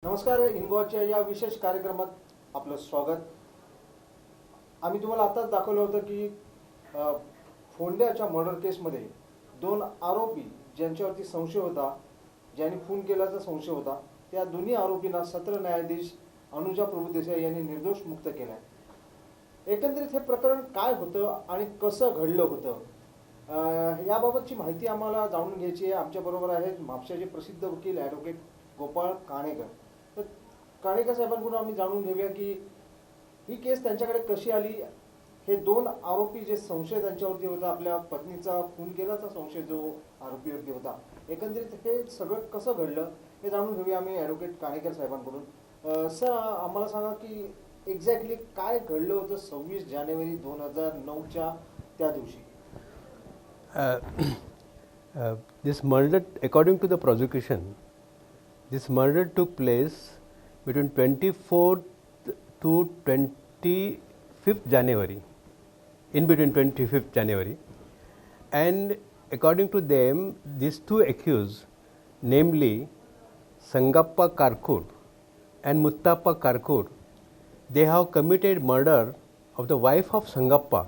नमस्कार. इनगॉच्या या विशेष कार्यक्रमात आपलं स्वागत. आम्ही तुम्हाला आताच दाखवलं होतं की फोंड्याच्या मर्डर केसमध्ये दोन आरोपी ज्यांच्यावरती संशय होता, ज्यांनी खून केल्याचा संशय होता, त्या दोन्ही आरोपींना सत्र न्यायाधीश अनुजा प्रभुदेसाई यांनी निर्दोष मुक्त केलं आहे. एकंदरीत हे प्रकरण काय होतं आणि कसं घडलं होतं याबाबतची माहिती आम्हाला जाणून घ्यायची आहे. आमच्याबरोबर आहेत म्हापशाचे प्रसिद्ध वकील ॲडव्होकेट गोपाळ काणेकर. तर काणेकर साहेबांकडून आम्ही जाणून घेऊया की ही केस त्यांच्याकडे कशी आली. हे दोन आरोपी जे संशय त्यांच्यावरती होता, आपल्या पत्नीचा खून केल्याचा संशय जो आरोपीवरती होता, एकंदरीत हे सगळं कसं घडलं हे जाणून घेऊया आम्ही ॲडव्होकेट काणेकर साहेबांकडून. सर, आम्हाला सांगा की एक्झॅक्टली काय घडलं होतं 26 जानेवारी 2009च्या त्या दिवशी. This murder, according to the prosecution, this murder took place between 24th to 25th January, in between 25th January, and according to them, these two accused, namely Sangappa Karkur and Muttappa Karkur, they have committed murder of the wife of Sangappa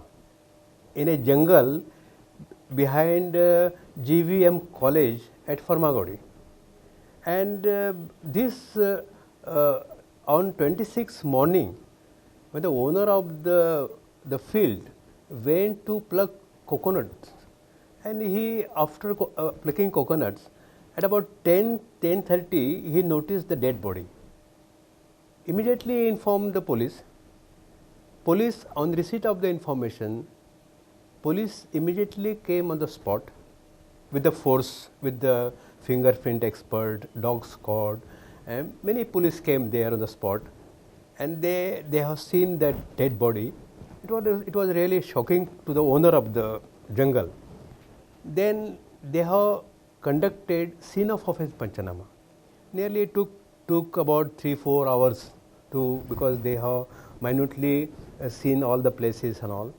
in a jungle behind GVM College at Farmagodi. And this on 26th morning, when the owner of the field went to pluck coconuts, and he, after plucking coconuts, at about 10:30, he noticed the dead body. Immediately he informed the police. Police, on receipt of the information, police immediately came on the spot with the force, with the fingerprint expert, dog squad, and many police came there on the spot, and they have seen that dead body. It was really shocking to the owner of the jungle. Then they have conducted scene of offence Panchanama. Nearly took about 3-4 hours because they have minutely seen all the places and all.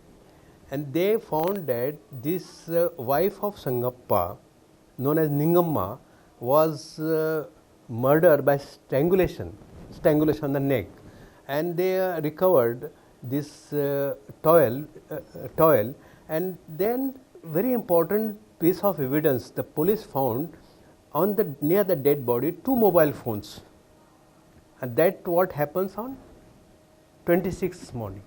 And they found that this wife of Sangappa, known as Ningamma, was murdered by strangulation on the neck. And they recovered this towel, and then very important piece of evidence, the police found near the dead body 2 mobile phones, and that what happens on 26th morning.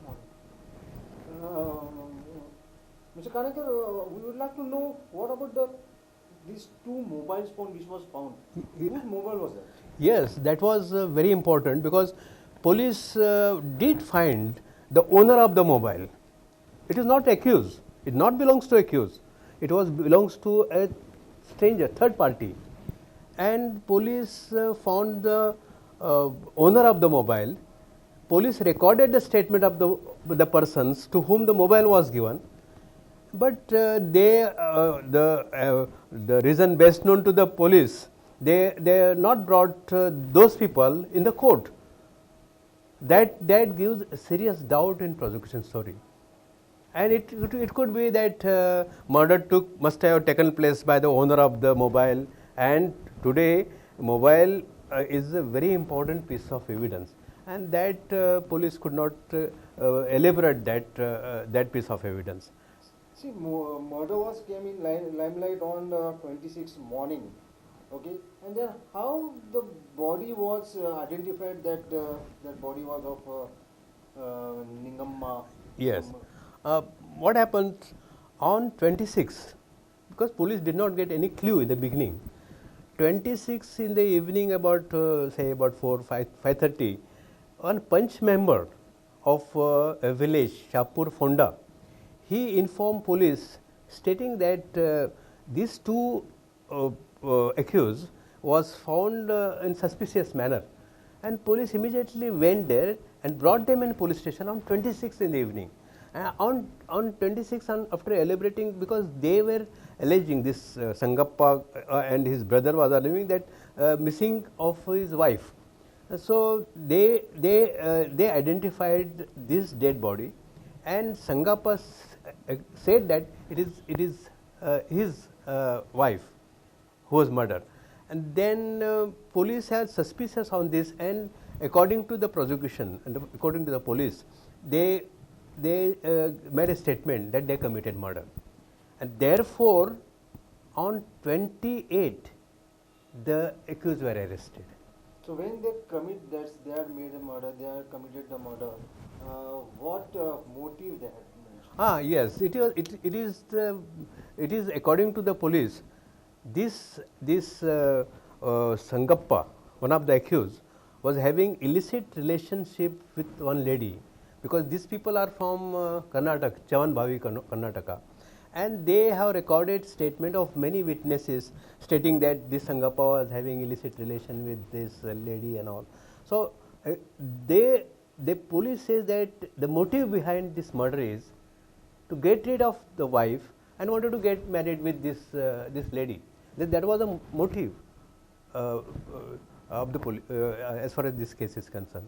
Mr. Kanekar, we would like to know what about these 2 mobile phones which was found. Whose mobile was that? Yes, that was very important because police did find the owner of the mobile. It is not accused. It not belongs to accused. It belongs to a stranger, third party. And police found the owner of the mobile. Police recorded the statement of the persons to whom the mobile was given. But the reason best known to the police, they not brought those people in the court. That gives serious doubt in prosecution story. And it could be that murder must have taken place by the owner of the mobile. And today, mobile is a very important piece of evidence, and that police could not elaborate that piece of evidence. See, murder came in limelight on 26th morning, okay, and then how the body was identified that that body was of Ningamma. Yes. What happened on 26th, because police did not get any clue in the beginning. 26th in the evening, about say about 5:30, one punch member of a village, Shapur Fonda, he informed police stating that these 2 accused was found in suspicious manner, and police immediately went there and brought them in police station on 26th in the evening. On 26th, and after elaborating, because they were alleging, this Sangappa and his brother was alleging that missing of his wife. So they identified this dead body, and Sangappa said that it is his wife who was murdered. And then police are suspicious on this, and according to the prosecution and according to the police, they made a statement that they committed murder, and therefore on 28 the accused were arrested. So when they commit that they had made a murder, they had committed the murder, what motive they had mentioned? Yes, it is according to the police. This Sangappa, one of the accused, was having illicit relationship with one lady, because these people are from Karnataka, Chavan Bhavi, Karnataka, and they have recorded statement of many witnesses stating that this Sangappa was having illicit relation with this lady and all. So the police says that the motive behind this murder is to get rid of the wife and wanted to get married with this lady. That was a motive of the police as far as this case is concerned.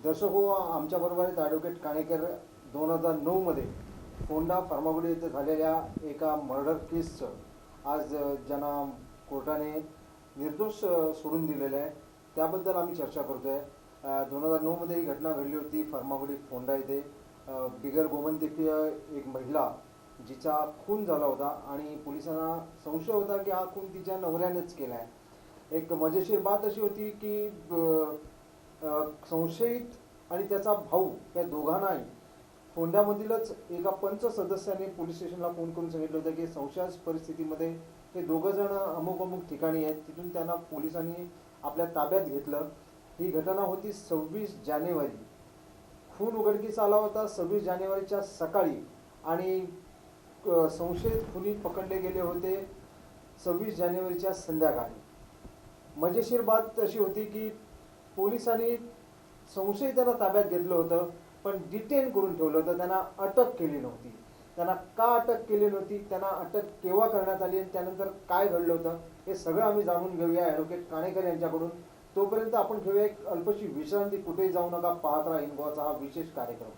दर्शक हो, आमच्याबरोबर आहेत advocate Kanekar. 2009 मध्ये फोंडा फार्मागुडी येथे झालेल्या एका murder केसचं आज ज्यांना कोर्टाने निर्दोष सोडून दिलेलं आहे त्याबद्दल आम्ही चर्चा करतोय. 2009 मध्ये ही घटना घडली होती फार्मागुडी फोंडा येथे. बिगर गोमंतकीय एक महिला जिचा खून झाला होता आणि पोलिसांना संशय होता की हा खून तिच्या नवऱ्यानेच केला आहे. एक मजेशीर बात अशी होती की संशयित आणि त्याचा भाऊ या दोघांनाही फोंड्यामधीलच एका पंच सदस्याने पोलीस स्टेशनला फोन करून सांगितलं होतं की संशयास्पद परिस्थितीमध्ये हे दोघं जण अमुक अमुक ठिकाणी आहेत. तिथून त्यांना पोलिसांनी आपल्या ताब्यात घेतलं. ही घटना होती 26 जानेवारी. खून उघडकीस आला होता 26 जानेवारीच्या सकाळी आणि संशयित खुनी पकडले गेले होते 26 जानेवारीच्या संध्याकाळी. मजेशीर बात अशी होती की पोलिसांनी संशयितांना ताब्यात घेतलं होतं पण डिटेन करून ठेवलं होतं. त्यांना अटक केली नव्हती. त्यांना का अटक केली नव्हती, त्यांना अटक केव्हा करण्यात आली आणि त्यानंतर काय घडलं होतं हे सगळं आम्ही जाणून घेऊया ॲडव्होकेट काणेकर यांच्याकडून. तोपर्यंत आपण घेऊया एक अल्पशी विश्रांती. कुठेही जाऊ नका, पाहत राहा इनगोचा हा विशेष कार्यक्रम.